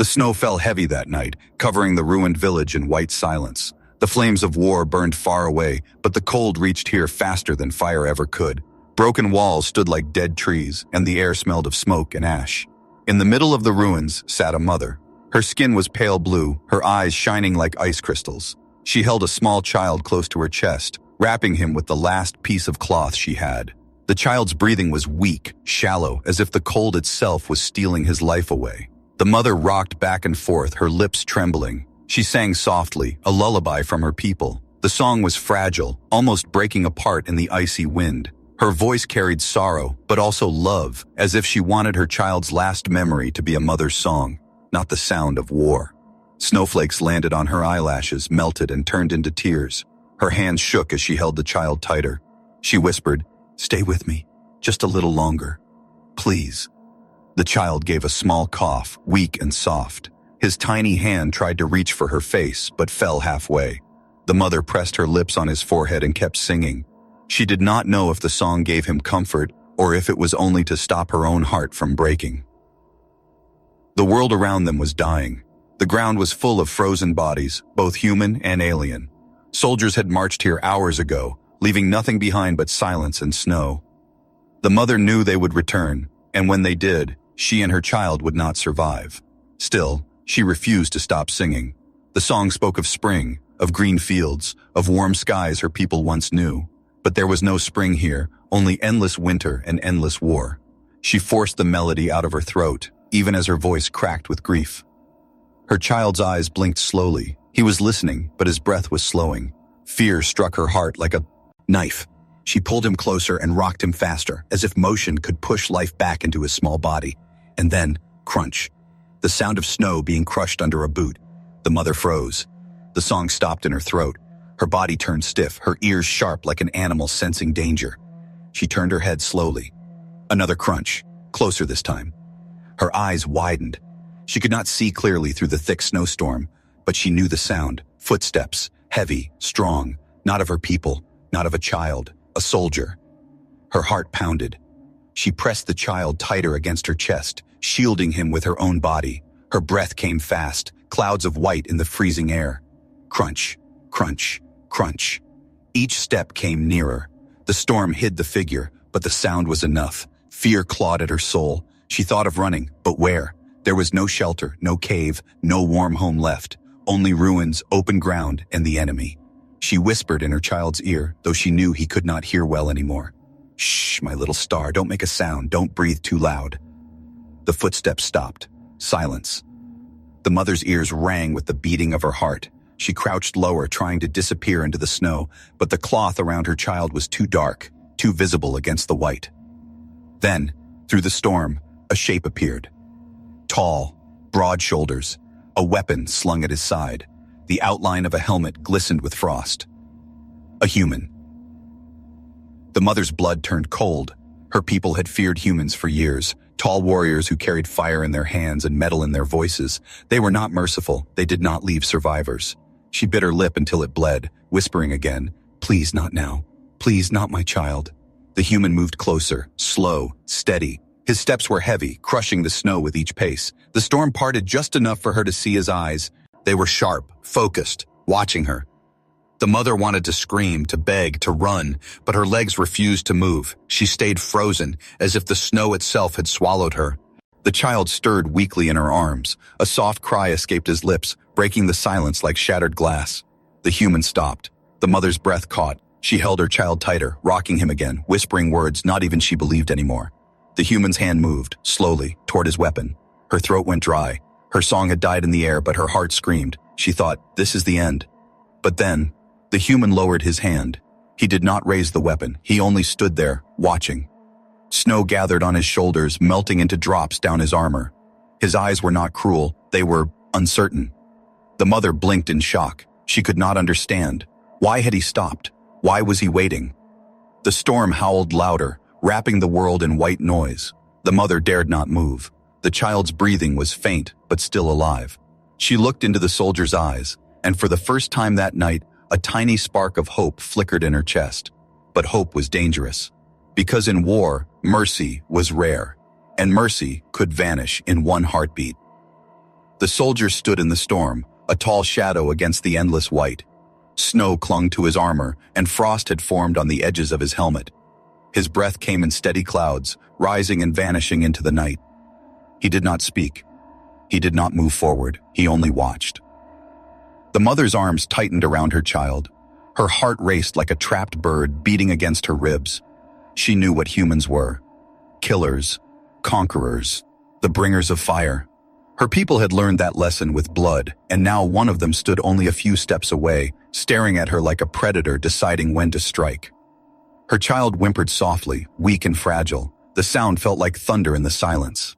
The snow fell heavy that night, covering the ruined village in white silence. The flames of war burned far away, but the cold reached here faster than fire ever could. Broken walls stood like dead trees, and the air smelled of smoke and ash. In the middle of the ruins sat a mother. Her skin was pale blue, her eyes shining like ice crystals. She held a small child close to her chest, wrapping him with the last piece of cloth she had. The child's breathing was weak, shallow, as if the cold itself was stealing his life away. The mother rocked back and forth, her lips trembling. She sang softly, a lullaby from her people. The song was fragile, almost breaking apart in the icy wind. Her voice carried sorrow, but also love, as if she wanted her child's last memory to be a mother's song, not the sound of war. Snowflakes landed on her eyelashes, melted and turned into tears. Her hands shook as she held the child tighter. She whispered, "Stay with me, just a little longer. Please." The child gave a small cough, weak and soft. His tiny hand tried to reach for her face, but fell halfway. The mother pressed her lips on his forehead and kept singing. She did not know if the song gave him comfort or if it was only to stop her own heart from breaking. The world around them was dying. The ground was full of frozen bodies, both human and alien. Soldiers had marched here hours ago, leaving nothing behind but silence and snow. The mother knew they would return, and when they did, she and her child would not survive. Still, she refused to stop singing. The song spoke of spring, of green fields, of warm skies her people once knew. But there was no spring here, only endless winter and endless war. She forced the melody out of her throat, even as her voice cracked with grief. Her child's eyes blinked slowly. He was listening, but his breath was slowing. Fear struck her heart like a knife. She pulled him closer and rocked him faster, as if motion could push life back into his small body. And then, crunch. The sound of snow being crushed under a boot. The mother froze. The song stopped in her throat. Her body turned stiff, her ears sharp like an animal sensing danger. She turned her head slowly. Another crunch, closer this time. Her eyes widened. She could not see clearly through the thick snowstorm, but she knew the sound. Footsteps, heavy, strong, not of her people, not of a child, a soldier. Her heart pounded. She pressed the child tighter against her chest, shielding him with her own body. Her breath came fast, clouds of white in the freezing air. Crunch, crunch, crunch. Each step came nearer. The storm hid the figure, but the sound was enough. Fear clawed at her soul. She thought of running, but where? There was no shelter, no cave, no warm home left. Only ruins, open ground, and the enemy. She whispered in her child's ear, though she knew he could not hear well anymore. "Shh, my little star, don't make a sound, don't breathe too loud." The footsteps stopped. Silence. The mother's ears rang with the beating of her heart. She crouched lower, trying to disappear into the snow, but the cloth around her child was too dark, too visible against the white. Then, through the storm, a shape appeared. Tall, broad shoulders, a weapon slung at his side. The outline of a helmet glistened with frost. A human. The mother's blood turned cold. Her people had feared humans for years, tall warriors who carried fire in their hands and metal in their voices. They were not merciful. They did not leave survivors. She bit her lip until it bled, whispering again, "Please, not now. Please, not my child." The human moved closer, slow, steady. His steps were heavy, crushing the snow with each pace. The storm parted just enough for her to see his eyes. They were sharp, focused, watching her. The mother wanted to scream, to beg, to run, but her legs refused to move. She stayed frozen, as if the snow itself had swallowed her. The child stirred weakly in her arms. A soft cry escaped his lips, breaking the silence like shattered glass. The human stopped. The mother's breath caught. She held her child tighter, rocking him again, whispering words not even she believed anymore. The human's hand moved, slowly, toward his weapon. Her throat went dry. Her song had died in the air, but her heart screamed. She thought, "This is the end." But then, the human lowered his hand. He did not raise the weapon. He only stood there, watching. Snow gathered on his shoulders, melting into drops down his armor. His eyes were not cruel. They were uncertain. The mother blinked in shock. She could not understand. Why had he stopped? Why was he waiting? The storm howled louder, wrapping the world in white noise. The mother dared not move. The child's breathing was faint, but still alive. She looked into the soldier's eyes, and for the first time that night, a tiny spark of hope flickered in her chest. But hope was dangerous. Because in war, mercy was rare, and mercy could vanish in one heartbeat. The soldier stood in the storm, a tall shadow against the endless white. Snow clung to his armor, and frost had formed on the edges of his helmet. His breath came in steady clouds, rising and vanishing into the night. He did not speak. He did not move forward. He only watched. The mother's arms tightened around her child. Her heart raced like a trapped bird beating against her ribs. She knew what humans were. Killers, conquerors, the bringers of fire. Her people had learned that lesson with blood, and now one of them stood only a few steps away, staring at her like a predator deciding when to strike. Her child whimpered softly, weak and fragile. The sound felt like thunder in the silence.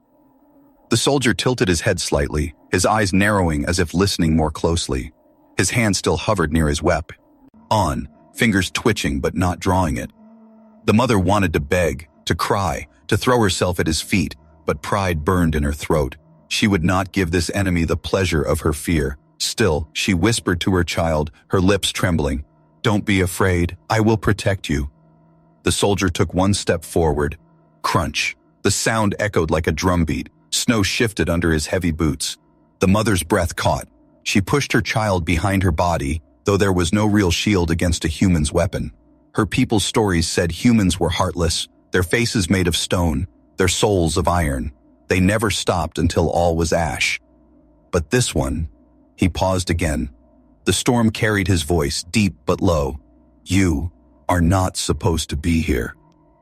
The soldier tilted his head slightly, his eyes narrowing as if listening more closely. His hand still hovered near his weapon. Fingers twitching but not drawing it. The mother wanted to beg, to cry, to throw herself at his feet, but pride burned in her throat. She would not give this enemy the pleasure of her fear. Still, she whispered to her child, her lips trembling, "Don't be afraid, I will protect you." The soldier took one step forward. Crunch. The sound echoed like a drumbeat. Snow shifted under his heavy boots. The mother's breath caught. She pushed her child behind her body, though there was no real shield against a human's weapon. Her people's stories said humans were heartless, their faces made of stone, their souls of iron. They never stopped until all was ash. But this one, he paused again. The storm carried his voice, deep but low. "You are not supposed to be here."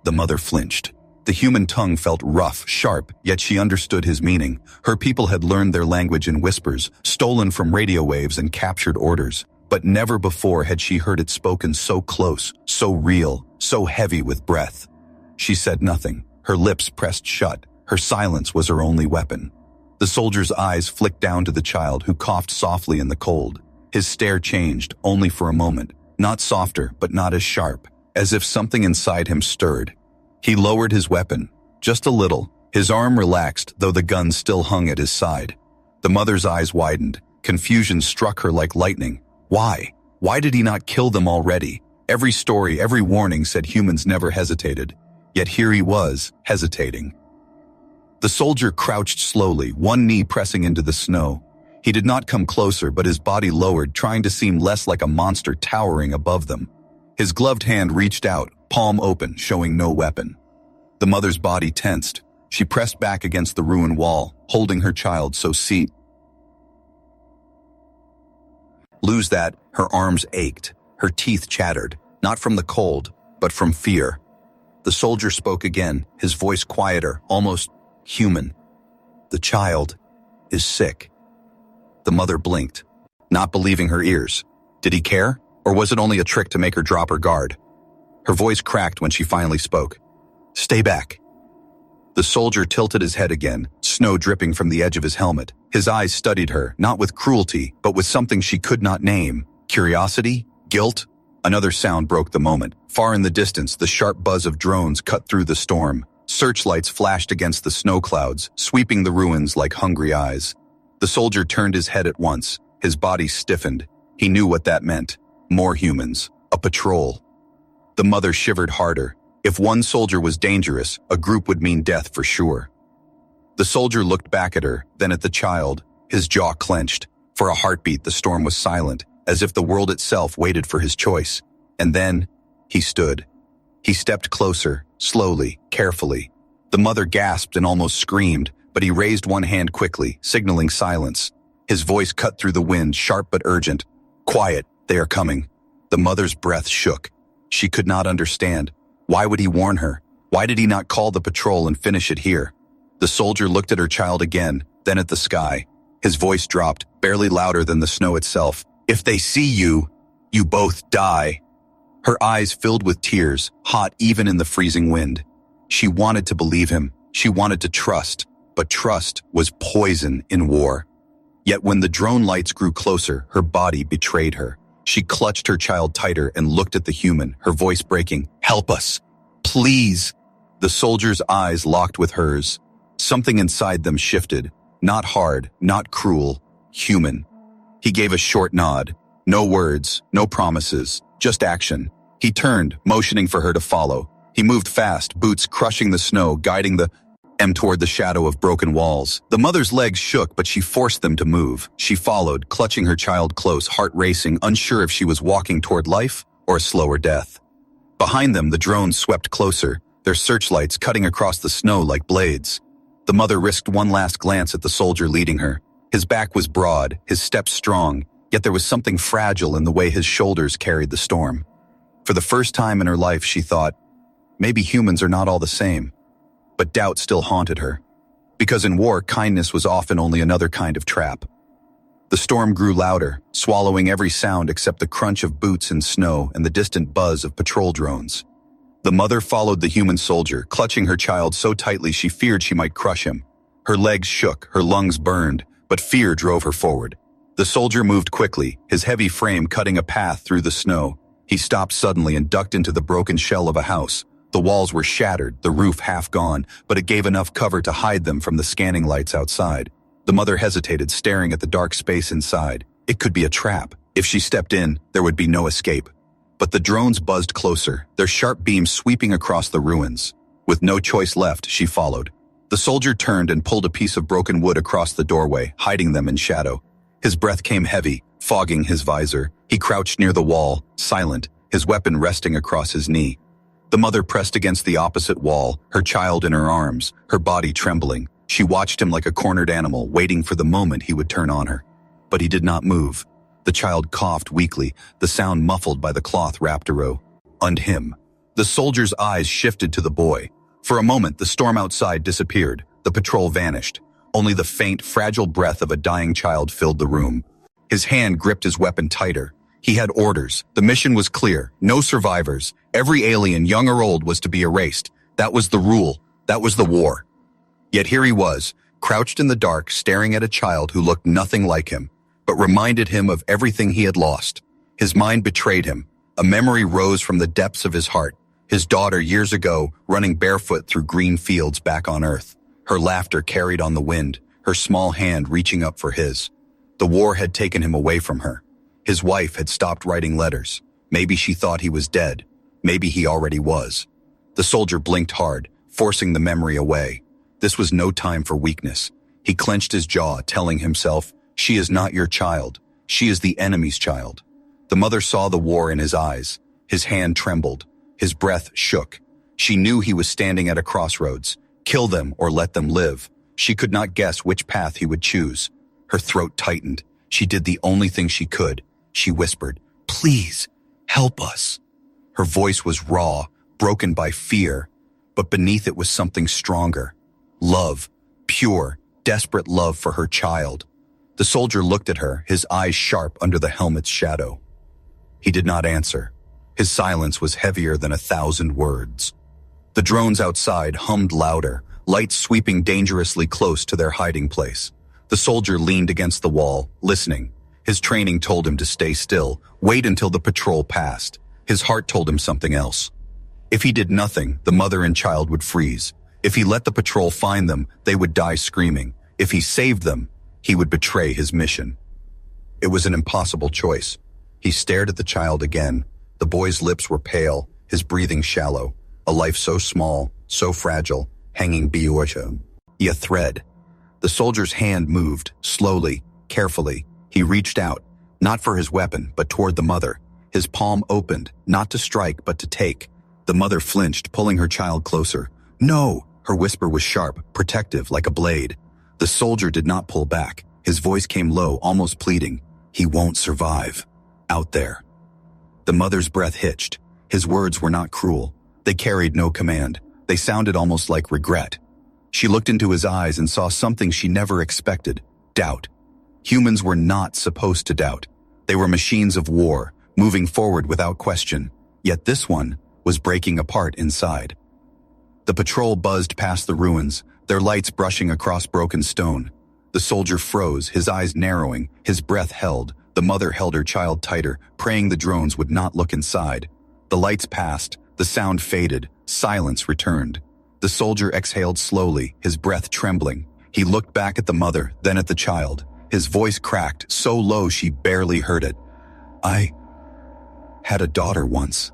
The mother flinched. The human tongue felt rough, sharp, yet she understood his meaning. Her people had learned their language in whispers, stolen from radio waves and captured orders. But never before had she heard it spoken so close, so real, so heavy with breath. She said nothing. Her lips pressed shut. Her silence was her only weapon. The soldier's eyes flicked down to the child, who coughed softly in the cold. His stare changed, only for a moment. Not softer, but not as sharp, as if something inside him stirred. He lowered his weapon, just a little. His arm relaxed, though the gun still hung at his side. The mother's eyes widened. Confusion struck her like lightning. Why? Why did he not kill them already? Every story, every warning said humans never hesitated. Yet here he was, hesitating. The soldier crouched slowly, one knee pressing into the snow. He did not come closer, but his body lowered, trying to seem less like a monster towering above them. His gloved hand reached out, palm open, showing no weapon. The mother's body tensed. She pressed back against the ruined wall, holding her child so Lose that, her arms ached, her teeth chattered, not from the cold, but from fear. The soldier spoke again, his voice quieter, almost human. "The child is sick." The mother blinked, not believing her ears. Did he care? Or was it only a trick to make her drop her guard? Her voice cracked when she finally spoke. "Stay back." The soldier tilted his head again, snow dripping from the edge of his helmet. His eyes studied her, not with cruelty, but with something she could not name. Curiosity? Guilt? Another sound broke the moment. Far in the distance, the sharp buzz of drones cut through the storm. Searchlights flashed against the snow clouds, sweeping the ruins like hungry eyes. The soldier turned his head at once. His body stiffened. He knew what that meant. More humans. A patrol. The mother shivered harder. If one soldier was dangerous, a group would mean death for sure. The soldier looked back at her, then at the child. His jaw clenched. For a heartbeat, the storm was silent, as if the world itself waited for his choice. And then, he stood. He stepped closer, slowly, carefully. The mother gasped and almost screamed, but he raised one hand quickly, signaling silence. His voice cut through the wind, sharp but urgent. "Quiet, they are coming." The mother's breath shook. She could not understand. Why would he warn her? Why did he not call the patrol and finish it here? The soldier looked at her child again, then at the sky. His voice dropped, barely louder than the snow itself. "If they see you, you both die." Her eyes filled with tears, hot even in the freezing wind. She wanted to believe him. She wanted to trust, but trust was poison in war. Yet when the drone lights grew closer, her body betrayed her. She clutched her child tighter and looked at the human, her voice breaking. "Help us. Please." The soldier's eyes locked with hers. Something inside them shifted. Not hard, not cruel, human. He gave a short nod. No words, no promises, just action. He turned, motioning for her to follow. He moved fast, boots crushing the snow, guiding the... Toward the shadow of broken walls. The mother's legs shook, but she forced them to move. She followed, clutching her child close, heart racing, unsure if she was walking toward life or a slower death. Behind them, the drones swept closer, their searchlights cutting across the snow like blades. The mother risked one last glance at the soldier leading her. His back was broad, his steps strong, yet there was something fragile in the way his shoulders carried the storm. For the first time in her life, she thought, maybe humans are not all the same. But doubt still haunted her, because in war, kindness was often only another kind of trap. The storm grew louder, swallowing every sound except the crunch of boots in snow and the distant buzz of patrol drones. The mother followed the human soldier, clutching her child so tightly she feared she might crush him. Her legs shook, her lungs burned, but fear drove her forward. The soldier moved quickly, his heavy frame cutting a path through the snow. He stopped suddenly and ducked into the broken shell of a house. The walls were shattered, the roof half gone, but it gave enough cover to hide them from the scanning lights outside. The mother hesitated, staring at the dark space inside. It could be a trap. If she stepped in, there would be no escape. But the drones buzzed closer, their sharp beams sweeping across the ruins. With no choice left, she followed. The soldier turned and pulled a piece of broken wood across the doorway, hiding them in shadow. His breath came heavy, fogging his visor. He crouched near the wall, silent, his weapon resting across his knee. The mother pressed against the opposite wall, her child in her arms, her body trembling. She watched him like a cornered animal, waiting for the moment he would turn on her. But he did not move. The child coughed weakly, the sound muffled by the cloth wrapped around him. The soldier's eyes shifted to the boy. For a moment, the storm outside disappeared. The patrol vanished. Only the faint, fragile breath of a dying child filled the room. His hand gripped his weapon tighter. He had orders. The mission was clear. No survivors. Every alien, young or old, was to be erased. That was the rule. That was the war. Yet here he was, crouched in the dark, staring at a child who looked nothing like him, but reminded him of everything he had lost. His mind betrayed him. A memory rose from the depths of his heart. His daughter, years ago, running barefoot through green fields back on Earth. Her laughter carried on the wind, her small hand reaching up for his. The war had taken him away from her. His wife had stopped writing letters. Maybe she thought he was dead. Maybe he already was. The soldier blinked hard, forcing the memory away. This was no time for weakness. He clenched his jaw, telling himself, she is not your child. She is the enemy's child. The mother saw the war in his eyes. His hand trembled. His breath shook. She knew he was standing at a crossroads. Kill them or let them live. She could not guess which path he would choose. Her throat tightened. She did the only thing she could. She whispered, please, help us. Her voice was raw, broken by fear, but beneath it was something stronger. Love, pure, desperate love for her child. The soldier looked at her, his eyes sharp under the helmet's shadow. He did not answer. His silence was heavier than 1,000 words. The drones outside hummed louder, lights sweeping dangerously close to their hiding place. The soldier leaned against the wall, listening. His training told him to stay still, wait until the patrol passed. His heart told him something else. If he did nothing, the mother and child would freeze. If he let the patrol find them, they would die screaming. If he saved them, he would betray his mission. It was an impossible choice. He stared at the child again. The boy's lips were pale, his breathing shallow. A life so small, so fragile, hanging beyond a thread. The soldier's hand moved, slowly, carefully. He reached out, not for his weapon, but toward the mother. His palm opened, not to strike, but to take. The mother flinched, pulling her child closer. No! Her whisper was sharp, protective, like a blade. The soldier did not pull back. His voice came low, almost pleading. He won't survive. Out there. The mother's breath hitched. His words were not cruel. They carried no command. They sounded almost like regret. She looked into his eyes and saw something she never expected. Doubt. Humans were not supposed to doubt. They were machines of war, moving forward without question. Yet this one was breaking apart inside. The patrol buzzed past the ruins, their lights brushing across broken stone. The soldier froze, his eyes narrowing, his breath held. The mother held her child tighter, praying the drones would not look inside. The lights passed, the sound faded, silence returned. The soldier exhaled slowly, his breath trembling. He looked back at the mother, then at the child. His voice cracked, so low she barely heard it. I had a daughter once.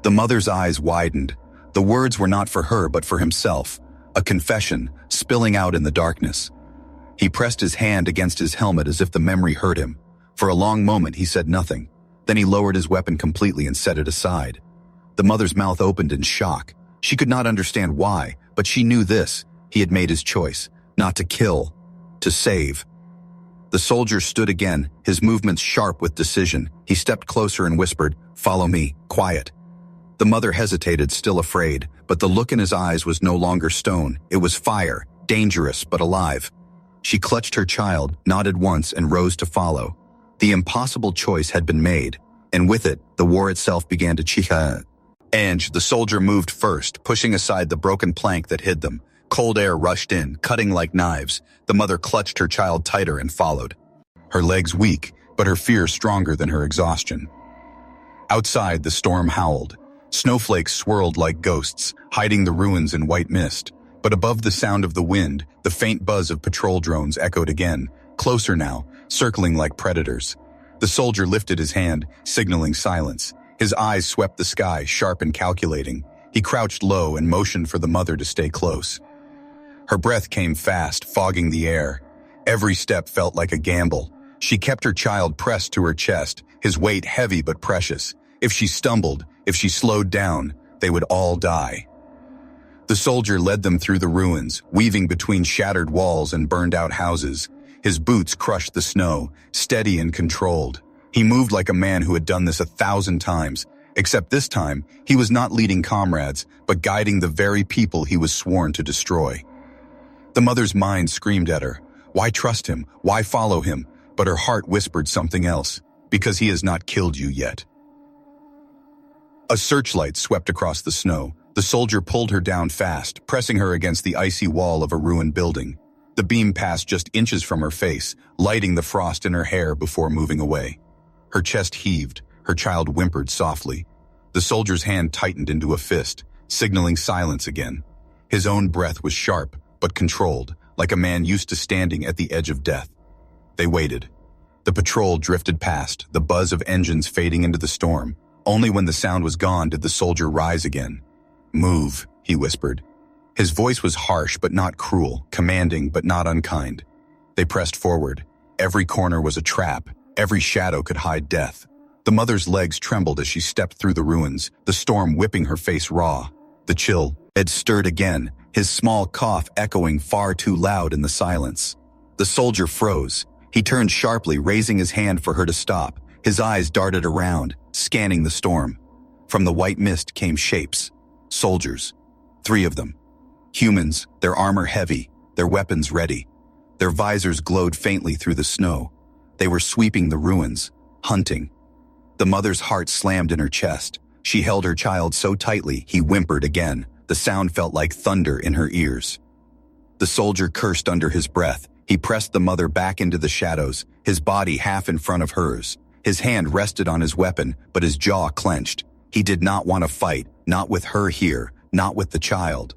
The mother's eyes widened. The words were not for her, but for himself. a confession spilling out in the darkness. He pressed his hand against his helmet as if the memory hurt him. For a long moment he said nothing. Then he lowered his weapon completely and set it aside. The mother's mouth opened in shock. She could not understand why, but she knew this. He had made his choice, not to kill, to save. The soldier stood again, his movements sharp with decision. He stepped closer and whispered, "Follow me, quiet." The mother hesitated, still afraid, but the look in his eyes was no longer stone. It was fire, dangerous but alive. She clutched her child, nodded once, and rose to follow. The impossible choice had been made, and with it, the war itself began to chiha. Ange, the soldier, moved first, pushing aside the broken plank that hid them. Cold air rushed in, cutting like knives. The mother clutched her child tighter and followed. Her legs weak, but her fear stronger than her exhaustion. Outside, the storm howled. Snowflakes swirled like ghosts, hiding the ruins in white mist. But above the sound of the wind, the faint buzz of patrol drones echoed again, closer now, circling like predators. The soldier lifted his hand, signaling silence. His eyes swept the sky, sharp and calculating. He crouched low and motioned for the mother to stay close. Her breath came fast, fogging the air. Every step felt like a gamble. She kept her child pressed to her chest, his weight heavy but precious. If she stumbled, if she slowed down, they would all die. The soldier led them through the ruins, weaving between shattered walls and burned-out houses. His boots crushed the snow, steady and controlled. He moved like a man who had done this 1,000 times, except this time, he was not leading comrades, but guiding the very people he was sworn to destroy. The mother's mind screamed at her, "Why trust him? Why follow him?" But her heart whispered something else, "Because he has not killed you yet." A searchlight swept across the snow. The soldier pulled her down fast, pressing her against the icy wall of a ruined building. The beam passed just inches from her face, lighting the frost in her hair before moving away. Her chest heaved, her child whimpered softly. The soldier's hand tightened into a fist, signaling silence again. His own breath was sharp, but controlled, like a man used to standing at the edge of death. They waited. The patrol drifted past, the buzz of engines fading into the storm. Only when the sound was gone did the soldier rise again. "Move," he whispered. His voice was harsh but not cruel, commanding but not unkind. They pressed forward. Every corner was a trap. Every shadow could hide death. The mother's legs trembled as she stepped through the ruins, the storm whipping her face raw. The chill had stirred again, his small cough echoing far too loud in the silence. The soldier froze. He turned sharply, raising his hand for her to stop. His eyes darted around, scanning the storm. From the white mist came shapes. Soldiers. 3 of them. Humans, their armor heavy, their weapons ready. Their visors glowed faintly through the snow. They were sweeping the ruins, hunting. The mother's heart slammed in her chest. She held her child so tightly, he whimpered again. The sound felt like thunder in her ears. The soldier cursed under his breath. He pressed the mother back into the shadows, his body half in front of hers. His hand rested on his weapon, but his jaw clenched. He did not want to fight, not with her here, not with the child.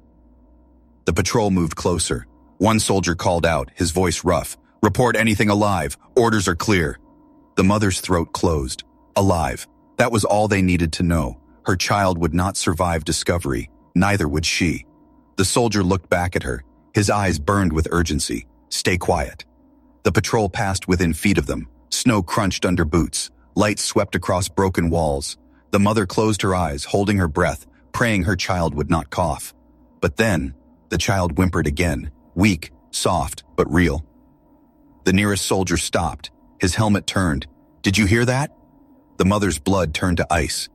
The patrol moved closer. One soldier called out, his voice rough, "Report anything alive. Orders are clear." The mother's throat closed. Alive. That was all they needed to know. Her child would not survive discovery. Neither would she. The soldier looked back at her. His eyes burned with urgency. "Stay quiet." The patrol passed within feet of them. Snow crunched under boots. Light swept across broken walls. The mother closed her eyes, holding her breath, praying her child would not cough. But then, the child whimpered again, weak, soft, but real. The nearest soldier stopped. His helmet turned. "Did you hear that?" The mother's blood turned to ice.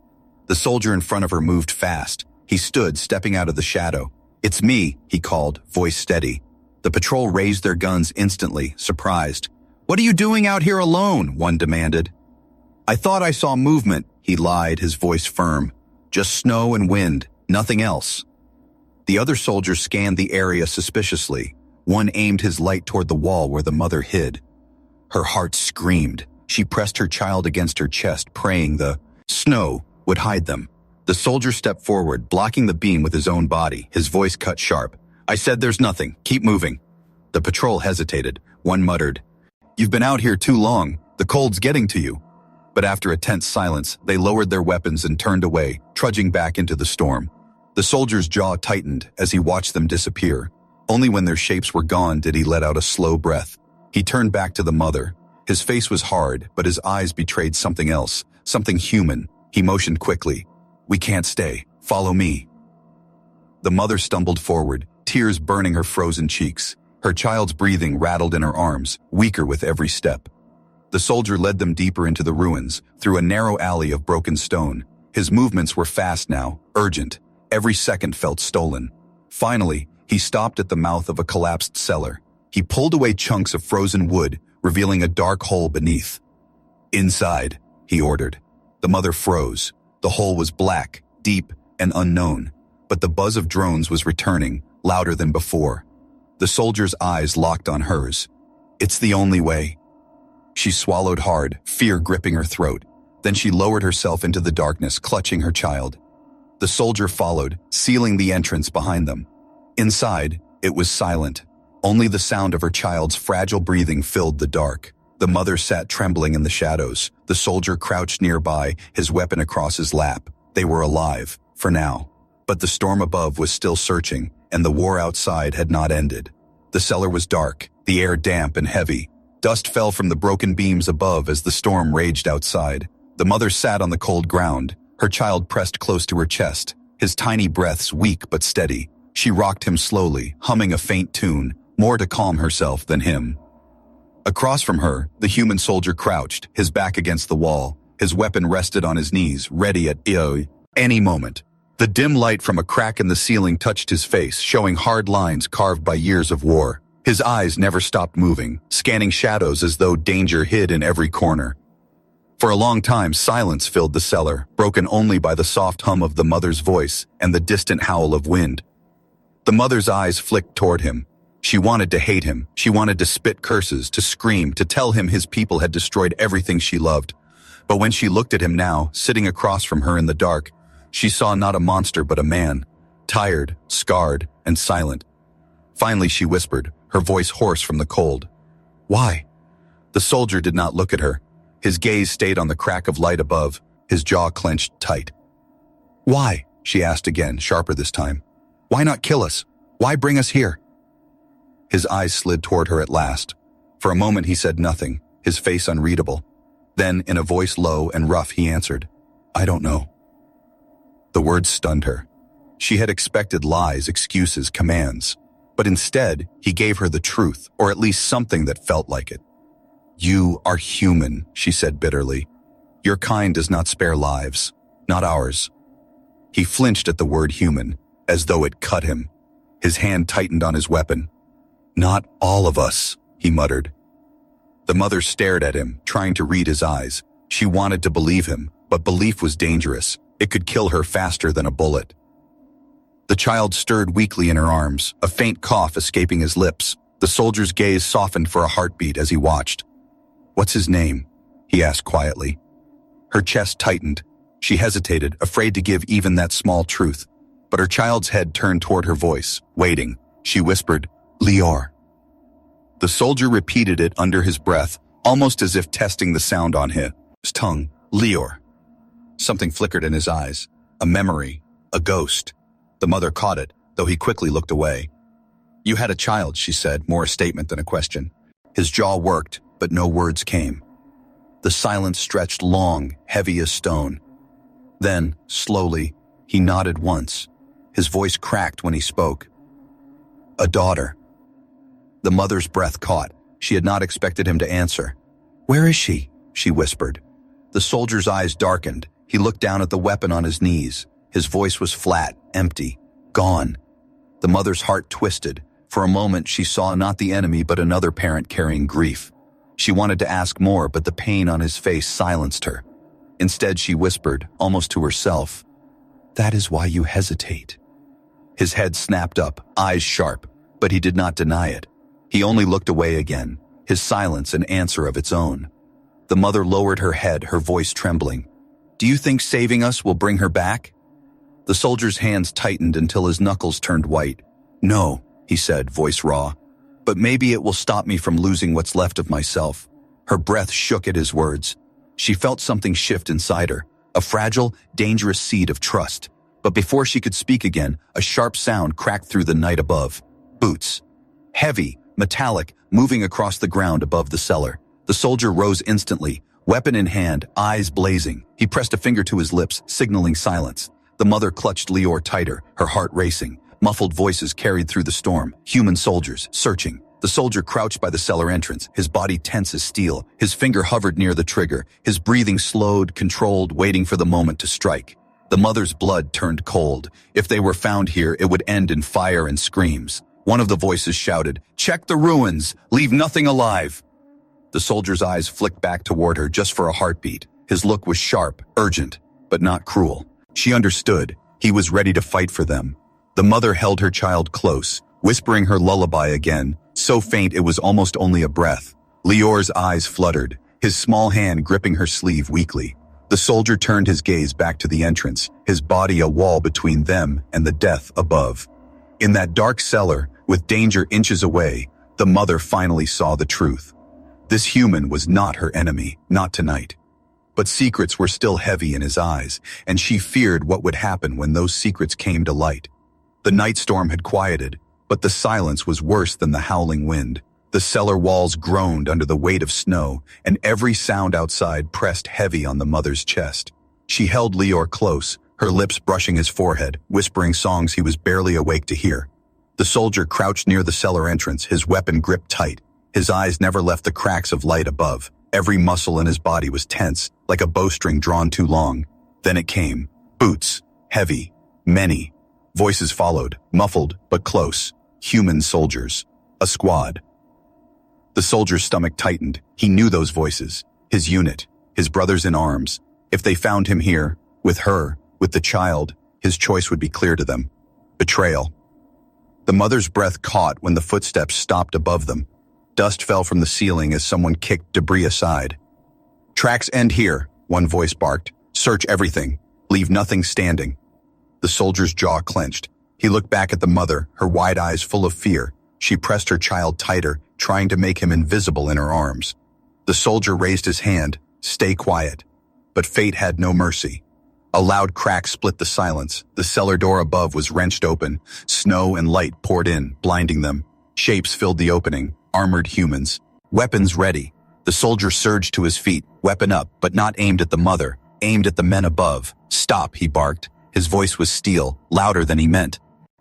The soldier in front of her moved fast. He stood, stepping out of the shadow. "It's me," he called, voice steady. The patrol raised their guns instantly, surprised. "What are you doing out here alone?" one demanded. "I thought I saw movement," he lied, his voice firm. "Just snow and wind, nothing else." The other soldiers scanned the area suspiciously. One aimed his light toward the wall where the mother hid. Her heart screamed. She pressed her child against her chest, praying the snow would hide them. The soldier stepped forward, blocking the beam with his own body, his voice cut sharp. "I said there's nothing. Keep moving." The patrol hesitated. One muttered, "You've been out here too long. The cold's getting to you." But after a tense silence, they lowered their weapons and turned away, trudging back into the storm. The soldier's jaw tightened as he watched them disappear. Only when their shapes were gone did he let out a slow breath. He turned back to the mother. His face was hard, but his eyes betrayed something else, something human. He motioned quickly. "We can't stay. Follow me." The mother stumbled forward, tears burning her frozen cheeks. Her child's breathing rattled in her arms, weaker with every step. The soldier led them deeper into the ruins, through a narrow alley of broken stone. His movements were fast now, urgent. Every second felt stolen. Finally, he stopped at the mouth of a collapsed cellar. He pulled away chunks of frozen wood, revealing a dark hole beneath. "Inside," he ordered. The mother froze. The hole was black, deep, and unknown. But the buzz of drones was returning, louder than before. The soldier's eyes locked on hers. "It's the only way." She swallowed hard, fear gripping her throat. Then she lowered herself into the darkness, clutching her child. The soldier followed, sealing the entrance behind them. Inside, it was silent. Only the sound of her child's fragile breathing filled the dark. The mother sat trembling in the shadows. The soldier crouched nearby, his weapon across his lap. They were alive, for now. But the storm above was still searching, and the war outside had not ended. The cellar was dark, the air damp and heavy. Dust fell from the broken beams above as the storm raged outside. The mother sat on the cold ground, her child pressed close to her chest, his tiny breaths weak but steady. She rocked him slowly, humming a faint tune, more to calm herself than him. Across from her, the human soldier crouched, his back against the wall. His weapon rested on his knees, ready at any moment. The dim light from a crack in the ceiling touched his face, showing hard lines carved by years of war. His eyes never stopped moving, scanning shadows as though danger hid in every corner. For a long time, silence filled the cellar, broken only by the soft hum of the mother's voice and the distant howl of wind. The mother's eyes flicked toward him. She wanted to hate him. She wanted to spit curses, to scream, to tell him his people had destroyed everything she loved. But when she looked at him now, sitting across from her in the dark, she saw not a monster but a man, tired, scarred, and silent. Finally she whispered, her voice hoarse from the cold. "Why?" The soldier did not look at her. His gaze stayed on the crack of light above, his jaw clenched tight. "Why?" she asked again, sharper this time. "Why not kill us? Why bring us here?" His eyes slid toward her at last. For a moment he said nothing, his face unreadable. Then, in a voice low and rough, he answered, "I don't know." The words stunned her. She had expected lies, excuses, commands. But instead, he gave her the truth, or at least something that felt like it. "You are human," she said bitterly. "Your kind does not spare lives, not ours." He flinched at the word human, as though it cut him. His hand tightened on his weapon. "Not all of us," he muttered. The mother stared at him, trying to read his eyes. She wanted to believe him, but belief was dangerous. It could kill her faster than a bullet. The child stirred weakly in her arms, a faint cough escaping his lips. The soldier's gaze softened for a heartbeat as he watched. "What's his name?" he asked quietly. Her chest tightened. She hesitated, afraid to give even that small truth. But her child's head turned toward her voice, waiting. She whispered, "Lior." The soldier repeated it under his breath, almost as if testing the sound on his tongue. "Lior." Something flickered in his eyes. A memory. A ghost. The mother caught it, though he quickly looked away. "You had a child," she said, more a statement than a question. His jaw worked, but no words came. The silence stretched long, heavy as stone. Then, slowly, he nodded once. His voice cracked when he spoke. "A daughter." The mother's breath caught. She had not expected him to answer. "Where is she?" she whispered. The soldier's eyes darkened. He looked down at the weapon on his knees. His voice was flat, empty, gone. The mother's heart twisted. For a moment, she saw not the enemy but another parent carrying grief. She wanted to ask more, but the pain on his face silenced her. Instead, she whispered, almost to herself, "That is why you hesitate." His head snapped up, eyes sharp, but he did not deny it. He only looked away again, his silence an answer of its own. The mother lowered her head, her voice trembling. "Do you think saving us will bring her back?" The soldier's hands tightened until his knuckles turned white. "No," he said, voice raw. "But maybe it will stop me from losing what's left of myself." Her breath shook at his words. She felt something shift inside her, a fragile, dangerous seed of trust. But before she could speak again, a sharp sound cracked through the night above. Boots. Heavy, metallic, moving across the ground above the cellar. The soldier rose instantly, weapon in hand, eyes blazing. He pressed a finger to his lips, signaling silence. The mother clutched Lior tighter, her heart racing. Muffled voices carried through the storm. Human soldiers, searching. The soldier crouched by the cellar entrance, his body tense as steel. His finger hovered near the trigger, his breathing slowed, controlled, waiting for the moment to strike. The mother's blood turned cold. If they were found here, it would end in fire and screams. One of the voices shouted, "Check the ruins! Leave nothing alive!" The soldier's eyes flicked back toward her just for a heartbeat. His look was sharp, urgent, but not cruel. She understood. He was ready to fight for them. The mother held her child close, whispering her lullaby again, so faint it was almost only a breath. Lior's eyes fluttered, his small hand gripping her sleeve weakly. The soldier turned his gaze back to the entrance, his body a wall between them and the death above. In that dark cellar, with danger inches away, the mother finally saw the truth. This human was not her enemy, not tonight. But secrets were still heavy in his eyes, and she feared what would happen when those secrets came to light. The night storm had quieted, but the silence was worse than the howling wind. The cellar walls groaned under the weight of snow, and every sound outside pressed heavy on the mother's chest. She held Lior close, her lips brushing his forehead, whispering songs he was barely awake to hear. The soldier crouched near the cellar entrance, his weapon gripped tight. His eyes never left the cracks of light above. Every muscle in his body was tense, like a bowstring drawn too long. Then it came. Boots. Heavy. Many. Voices followed, muffled but close. Human soldiers. A squad. The soldier's stomach tightened. He knew those voices. His unit. His brothers in arms. If they found him here, with her, with the child, his choice would be clear to them. Betrayal. The mother's breath caught when the footsteps stopped above them. Dust fell from the ceiling as someone kicked debris aside. "Tracks end here," one voice barked. "Search everything. Leave nothing standing." The soldier's jaw clenched. He looked back at the mother, her wide eyes full of fear. She pressed her child tighter, trying to make him invisible in her arms. The soldier raised his hand. "Stay quiet." But fate had no mercy. A loud crack split the silence. The cellar door above was wrenched open. Snow and light poured in, blinding them. Shapes filled the opening. Armored humans. Weapons ready. The soldier surged to his feet, weapon up, but not aimed at the mother, aimed at the men above. "Stop," he barked. His voice was steel, louder than he meant.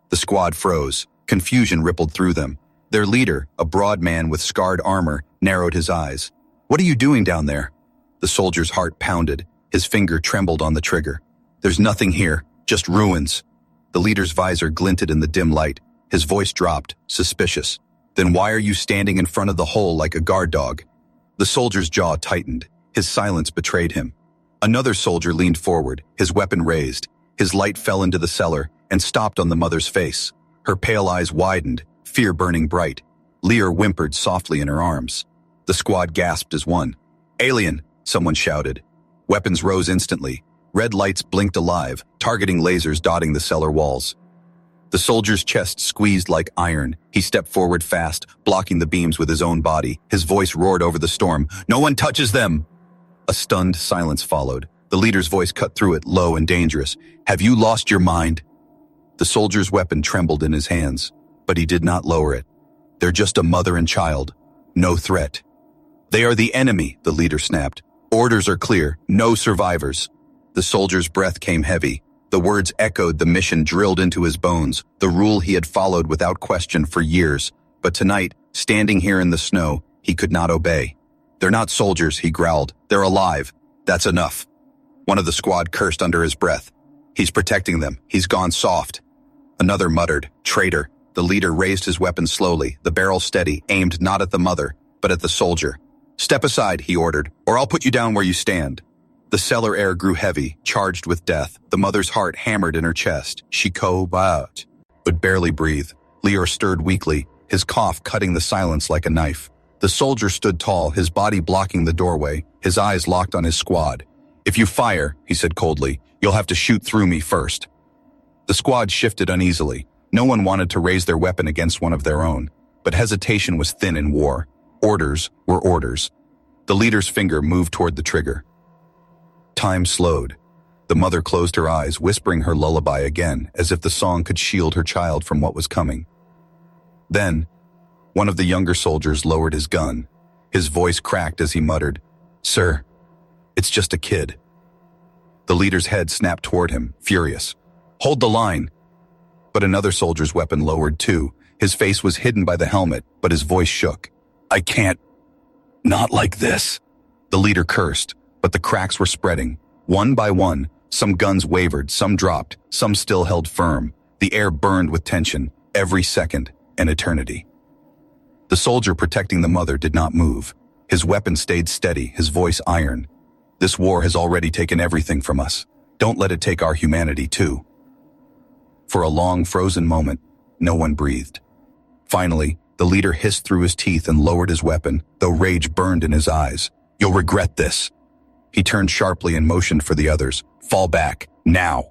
The squad froze. Confusion rippled through them. Their leader, a broad man with scarred armor, narrowed his eyes. "What are you doing down there?" The soldier's heart pounded. His finger trembled on the trigger. "There's nothing here, just ruins." The leader's visor glinted in the dim light. His voice dropped, suspicious. "Then why are you standing in front of the hole like a guard dog?" The soldier's jaw tightened. His silence betrayed him. Another soldier leaned forward, his weapon raised. His light fell into the cellar and stopped on the mother's face. Her pale eyes widened, fear burning bright. Lear whimpered softly in her arms. The squad gasped as one. "Alien!" someone shouted. Weapons rose instantly. Red lights blinked alive, targeting lasers dotting the cellar walls. The soldier's chest squeezed like iron. He stepped forward fast, blocking the beams with his own body. His voice roared over the storm. "No one touches them!" A stunned silence followed. The leader's voice cut through it, low and dangerous. "Have you lost your mind?" The soldier's weapon trembled in his hands, but he did not lower it. "They're just a mother and child. No threat." "They are the enemy," the leader snapped. "Orders are clear. No survivors." The soldier's breath came heavy. The words echoed the mission drilled into his bones, the rule he had followed without question for years. But tonight, standing here in the snow, he could not obey. "They're not soldiers," he growled. "They're alive. That's enough." One of the squad cursed under his breath. "He's protecting them. He's gone soft." Another muttered, "Traitor." The leader raised his weapon slowly, the barrel steady, aimed not at the mother, but at the soldier. "Step aside," he ordered, "or I'll put you down where you stand." The cellar air grew heavy, charged with death. The mother's heart hammered in her chest. She could barely breathe. Leor stirred weakly, his cough cutting the silence like a knife. The soldier stood tall, his body blocking the doorway, his eyes locked on his squad. "If you fire," he said coldly, "you'll have to shoot through me first." The squad shifted uneasily. No one wanted to raise their weapon against one of their own, but hesitation was thin in war. Orders were orders. The leader's finger moved toward the trigger. Time slowed. The mother closed her eyes, whispering her lullaby again, as if the song could shield her child from what was coming. Then, one of the younger soldiers lowered his gun. His voice cracked as he muttered, "Sir, it's just a kid." The leader's head snapped toward him, furious. "Hold the line!" But another soldier's weapon lowered too. His face was hidden by the helmet, but his voice shook. "I can't. Not like this." The leader cursed, but the cracks were spreading. One by one, some guns wavered, some dropped, some still held firm. The air burned with tension, every second an eternity. The soldier protecting the mother did not move. His weapon stayed steady, his voice iron. "This war has already taken everything from us. Don't let it take our humanity too." For a long, frozen moment, no one breathed. Finally, the leader hissed through his teeth and lowered his weapon, though rage burned in his eyes. "You'll regret this." He turned sharply and motioned for the others. "Fall back, now."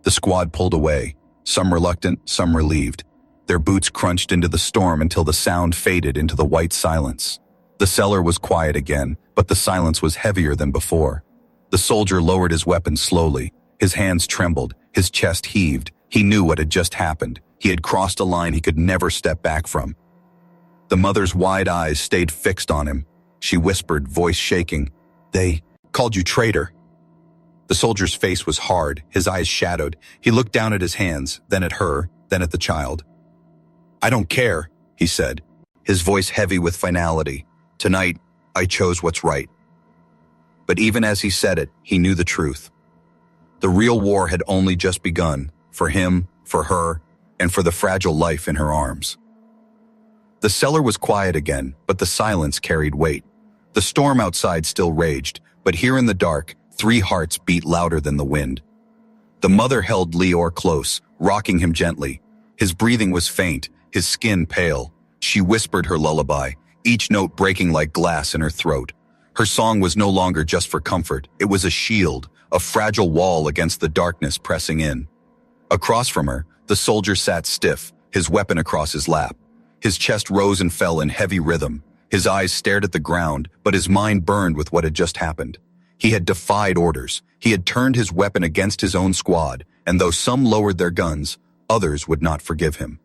The squad pulled away, some reluctant, some relieved. Their boots crunched into the storm until the sound faded into the white silence. The cellar was quiet again, but the silence was heavier than before. The soldier lowered his weapon slowly. His hands trembled, his chest heaved. He knew what had just happened. He had crossed a line he could never step back from. The mother's wide eyes stayed fixed on him. She whispered, voice shaking, "They called you traitor." The soldier's face was hard, his eyes shadowed. He looked down at his hands, then at her, then at the child. "I don't care," he said, his voice heavy with finality. "Tonight, I chose what's right." But even as he said it, he knew the truth. The real war had only just begun, for him, for her, and for the fragile life in her arms. The cellar was quiet again, but the silence carried weight. The storm outside still raged, but here in the dark, 3 hearts beat louder than the wind. The mother held Leor close, rocking him gently. His breathing was faint, his skin pale. She whispered her lullaby, each note breaking like glass in her throat. Her song was no longer just for comfort. It was a shield, a fragile wall against the darkness pressing in. Across from her, the soldier sat stiff, his weapon across his lap. His chest rose and fell in heavy rhythm. His eyes stared at the ground, but his mind burned with what had just happened. He had defied orders. He had turned his weapon against his own squad, and though some lowered their guns, others would not forgive him.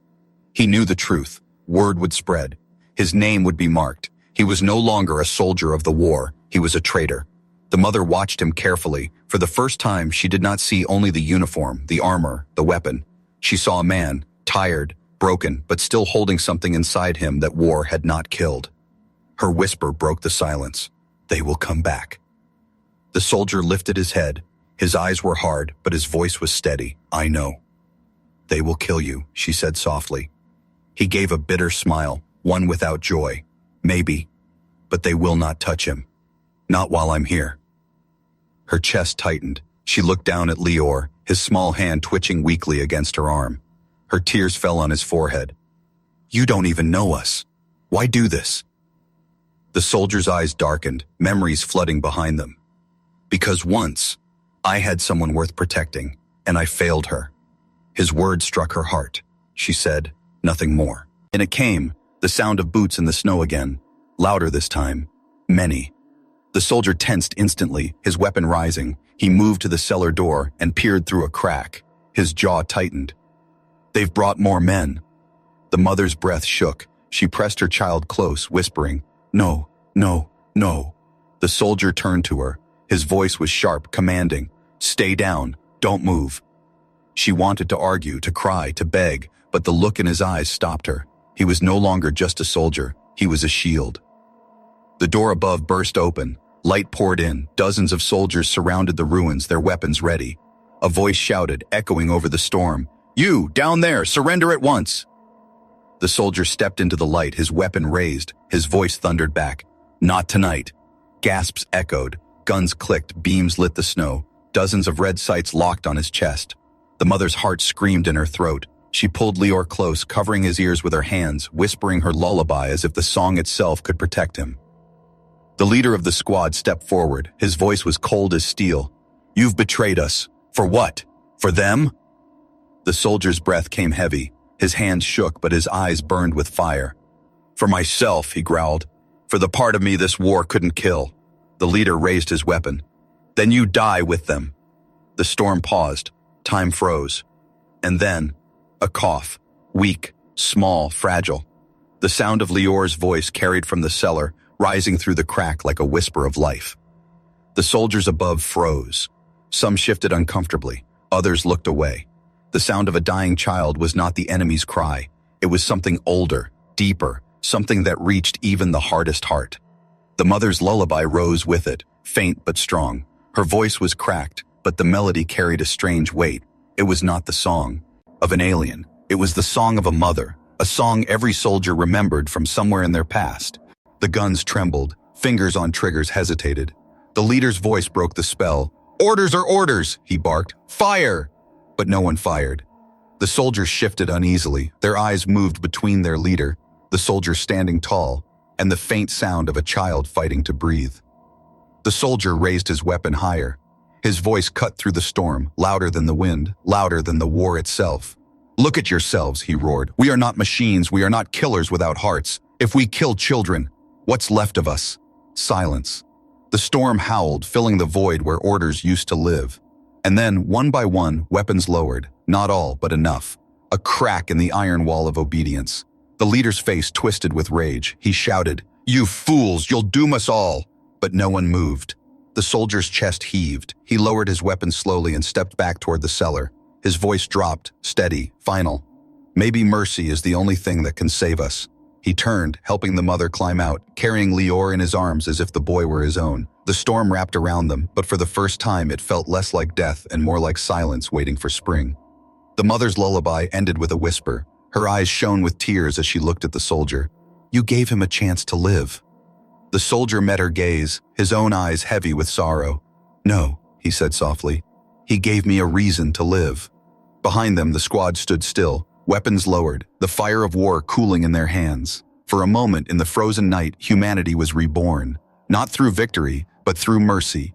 He knew the truth. Word would spread. His name would be marked. He was no longer a soldier of the war. He was a traitor. The mother watched him carefully. For the first time, she did not see only the uniform, the armor, the weapon. She saw a man, tired, broken, but still holding something inside him that war had not killed. Her whisper broke the silence. "They will come back." The soldier lifted his head. His eyes were hard, but his voice was steady. "I know." "They will kill you," she said softly. He gave a bitter smile, one without joy. "Maybe, but they will not touch him. Not while I'm here." Her chest tightened. She looked down at Leor, his small hand twitching weakly against her arm. Her tears fell on his forehead. "You don't even know us. Why do this?" The soldier's eyes darkened, memories flooding behind them. "Because once, I had someone worth protecting, and I failed her." His words struck her heart. She said, nothing more. And it came, the sound of boots in the snow again, louder this time. Many. The soldier tensed instantly, his weapon rising. He moved to the cellar door and peered through a crack. His jaw tightened. "They've brought more men." The mother's breath shook. She pressed her child close, whispering, "No, no, no." The soldier turned to her. His voice was sharp, commanding, "Stay down, don't move." She wanted to argue, to cry, to beg, but the look in his eyes stopped her. He was no longer just a soldier, he was a shield. The door above burst open. Light poured in. Dozens of soldiers surrounded the ruins, their weapons ready. A voice shouted, echoing over the storm, "You, down there, surrender at once!" The soldier stepped into the light, his weapon raised. His voice thundered back, "Not tonight." Gasps echoed. Guns clicked, beams lit the snow. Dozens of red sights locked on his chest. The mother's heart screamed in her throat. She pulled Leor close, covering his ears with her hands, whispering her lullaby as if the song itself could protect him. The leader of the squad stepped forward. His voice was cold as steel. "You've betrayed us. For what? For them?" The soldier's breath came heavy. His hands shook, but his eyes burned with fire. "For myself," he growled. "For the part of me this war couldn't kill." The leader raised his weapon. "Then you die with them." The storm paused. Time froze. And then, a cough. Weak, small, fragile. The sound of Lior's voice carried from the cellar, rising through the crack like a whisper of life. The soldiers above froze. Some shifted uncomfortably. Others looked away. The sound of a dying child was not the enemy's cry. It was something older, deeper, something that reached even the hardest heart. The mother's lullaby rose with it, faint but strong. Her voice was cracked, but the melody carried a strange weight. It was not the song of an alien. It was the song of a mother, a song every soldier remembered from somewhere in their past. The guns trembled, fingers on triggers hesitated. The leader's voice broke the spell. "Orders are orders," he barked. "Fire!" But no one fired. The soldiers shifted uneasily. Their eyes moved between their leader, the soldier standing tall, and the faint sound of a child fighting to breathe. The soldier raised his weapon higher. His voice cut through the storm, louder than the wind, louder than the war itself. "Look at yourselves," he roared. "We are not machines. We are not killers without hearts. If we kill children, what's left of us?" Silence. The storm howled, filling the void where orders used to live. And then, one by one, weapons lowered. Not all, but enough. A crack in the iron wall of obedience. The leader's face twisted with rage. He shouted, "You fools, you'll doom us all!" But no one moved. The soldier's chest heaved. He lowered his weapon slowly and stepped back toward the cellar. His voice dropped, steady, final. "Maybe mercy is the only thing that can save us." He turned, helping the mother climb out, carrying Lior in his arms as if the boy were his own. The storm wrapped around them, but for the first time it felt less like death and more like silence waiting for spring. The mother's lullaby ended with a whisper. Her eyes shone with tears as she looked at the soldier. "You gave him a chance to live." The soldier met her gaze, his own eyes heavy with sorrow. "No," he said softly. "He gave me a reason to live." Behind them, the squad stood still, weapons lowered, the fire of war cooling in their hands. For a moment in the frozen night, humanity was reborn, not through victory, but through mercy,